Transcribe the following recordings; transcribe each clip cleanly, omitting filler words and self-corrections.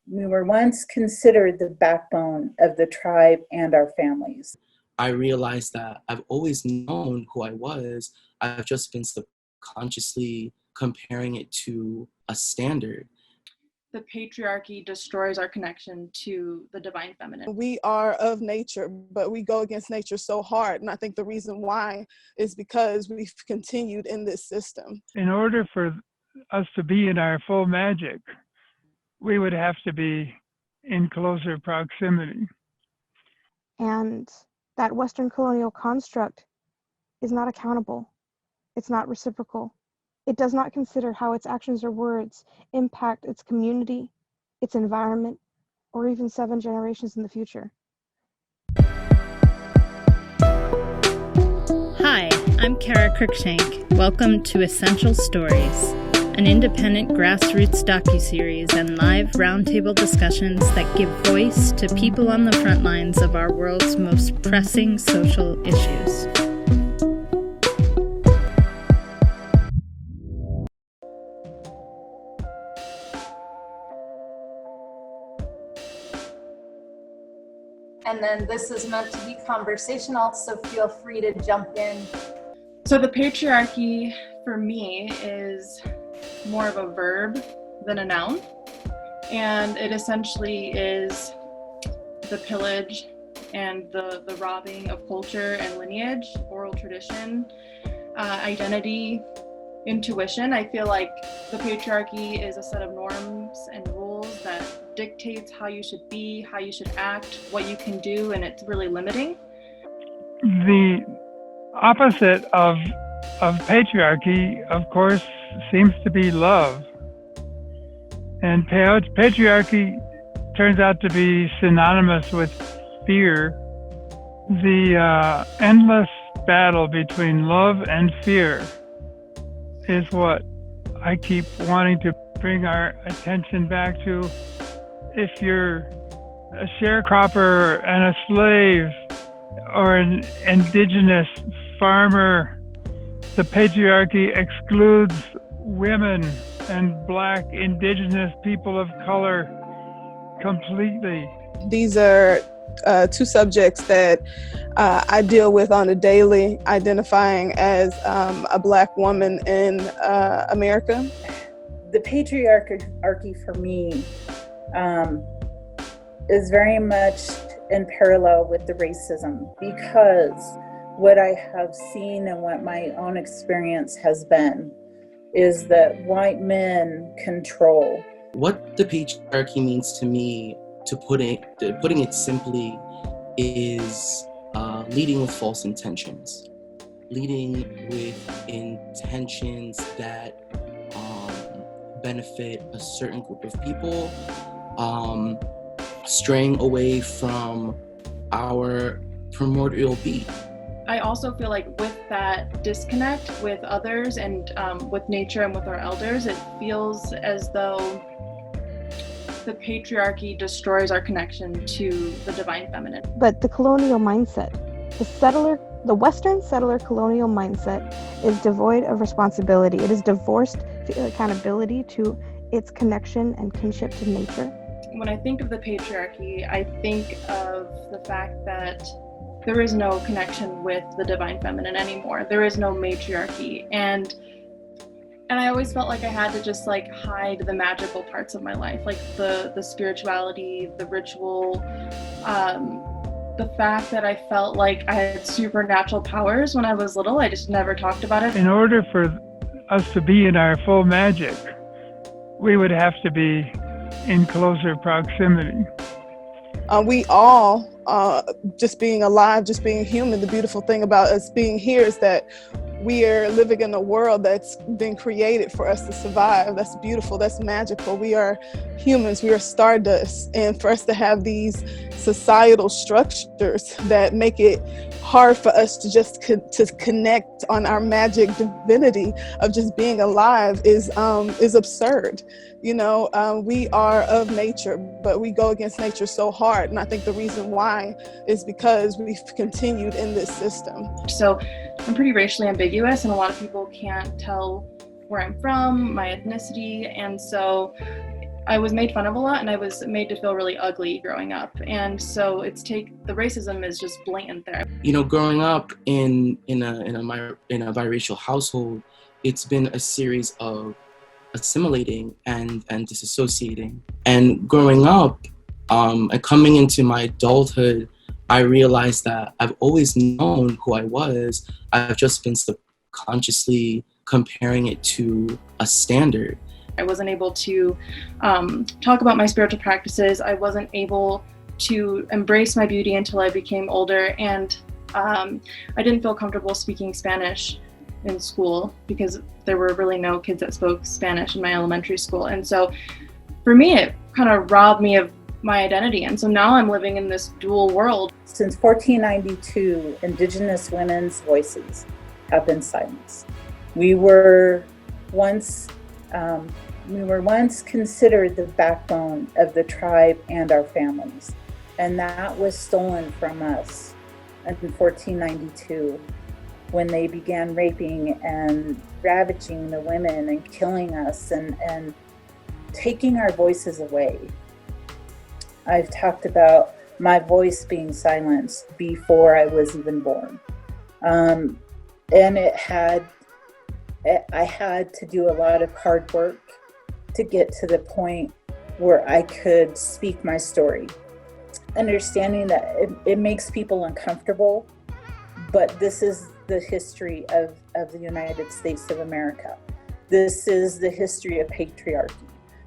We were once considered the backbone of the tribe and our families. I realized that I've always known who I was. I've just been subconsciously comparing it to a standard. The patriarchy destroys our connection to the divine feminine. We are of nature, but we go against nature so hard. And I think the reason why is because we've continued in this system. In order for us to be in our full magic, we would have to be in closer proximity. And that Western colonial construct is not accountable. It's not reciprocal. It does not consider how its actions or words impact its community, its environment, or even 7 generations in the future. Hi, I'm Cara Cruickshank. Welcome to Essential Stories, an independent grassroots docuseries and live roundtable discussions that give voice to people on the front lines of our world's most pressing social issues. And then this is meant to be conversational, so feel free to jump in. So the patriarchy for me is more of a verb than a noun. And it essentially is the pillage and the robbing of culture and lineage, oral tradition, identity, intuition. I feel like the patriarchy is a set of norms and rules that dictates how you should be, how you should act, what you can do, and it's really limiting. The opposite of patriarchy, of course, seems to be love. And patriarchy turns out to be synonymous with fear. The endless battle between love and fear is what I keep wanting to bring our attention back to. If you're a sharecropper and a slave or an indigenous farmer, the patriarchy excludes women and Black, indigenous people of color completely. These are 2 subjects that I deal with on a daily, identifying as a Black woman in America. The patriarchy for me is very much in parallel with the racism, because what I have seen and what my own experience has been is that white men control. What the patriarchy means to me, putting it simply, is leading with false intentions. Leading with intentions that benefit a certain group of people, straying away from our primordial being. I also feel like with that disconnect with others and with nature and with our elders, it feels as though the patriarchy destroys our connection to the divine feminine. But the colonial mindset, the Western settler colonial mindset is devoid of responsibility. It is divorced to accountability to its connection and kinship to nature. When I think of the patriarchy, I think of the fact that there is no connection with the divine feminine anymore. There is no matriarchy. And I always felt like I had to just hide the magical parts of my life, like the spirituality, the ritual, the fact that I felt like I had supernatural powers when I was little. I just never talked about it. In order for us to be in our full magic, we would have to be in closer proximity. We all, just being alive, just being human, the beautiful thing about us being here is that we are living in a world that's been created for us to survive. That's beautiful, that's magical. We are humans, we are stardust. And for us to have these societal structures that make it hard for us to just to connect on our magic divinity of just being alive is absurd. You know, we are of nature, but we go against nature so hard. And I think the reason why is because we've continued in this system. So I'm pretty racially ambiguous, and a lot of people can't tell where I'm from, my ethnicity. And so I was made fun of a lot, and I was made to feel really ugly growing up. And so the racism is just blatant there. You know, growing up in a biracial household, it's been a series of assimilating and disassociating. And growing up and coming into my adulthood, I realized that I've always known who I was. I've just been subconsciously comparing it to a standard. I wasn't able to talk about my spiritual practices. I wasn't able to embrace my beauty until I became older, and I didn't feel comfortable speaking Spanish in school because there were really no kids that spoke Spanish in my elementary school. And so for me, it kind of robbed me of my identity. And so now I'm living in this dual world. Since 1492, Indigenous women's voices have been silenced. We were once considered the backbone of the tribe and our families, and that was stolen from us in 1492 when they began raping and ravaging the women and killing us and taking our voices away. I've talked about my voice being silenced before I was even born, and I had to do a lot of hard work to get to the point where I could speak my story. Understanding that it makes people uncomfortable, but this is the history of the United States of America. This is the history of patriarchy.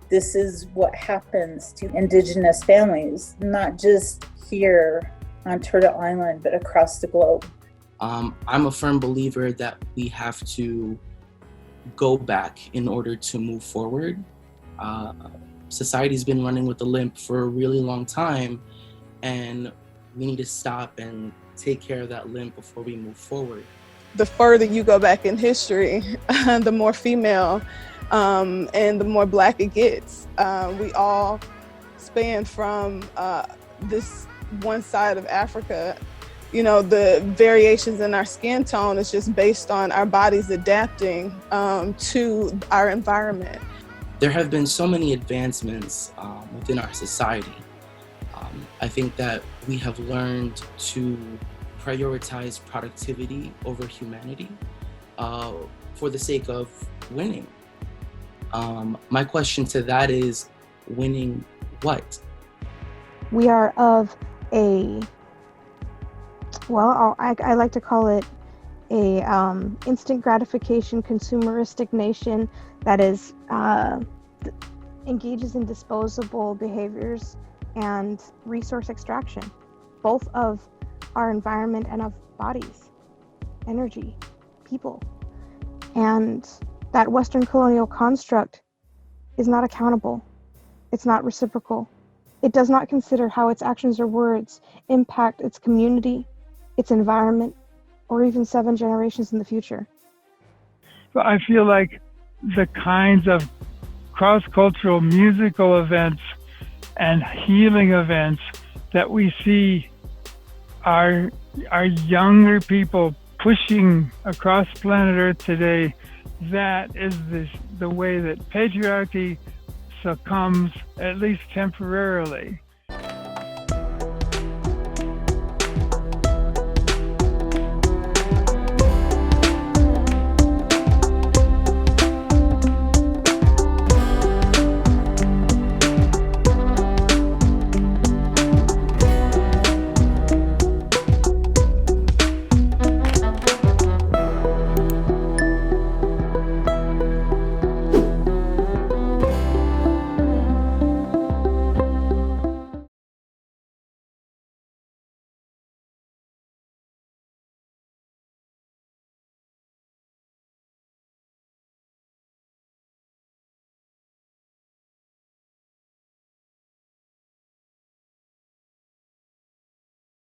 This is what happens to Indigenous families, not just here on Turtle Island, but across the globe. I'm a firm believer that we have to go back in order to move forward. Society's been running with a limp for a really long time, and we need to stop and take care of that limp before we move forward. The further you go back in history, the more female and the more Black it gets. We all span from this one side of Africa. You know, the variations in our skin tone is just based on our bodies adapting to our environment. There have been so many advancements within our society. I think that we have learned to prioritize productivity over humanity for the sake of winning. My question to that is, winning what? We are of a, well, I like to call it a instant gratification consumeristic nation that is engages in disposable behaviors and resource extraction, both of our environment and of bodies, energy, people. And that Western colonial construct is not accountable. It's not reciprocal. It does not consider how its actions or words impact its community, its environment, or even 7 generations in the future. So I feel like the kinds of cross-cultural musical events and healing events that we see our younger people pushing across planet Earth today, that is the way that patriarchy succumbs, at least temporarily.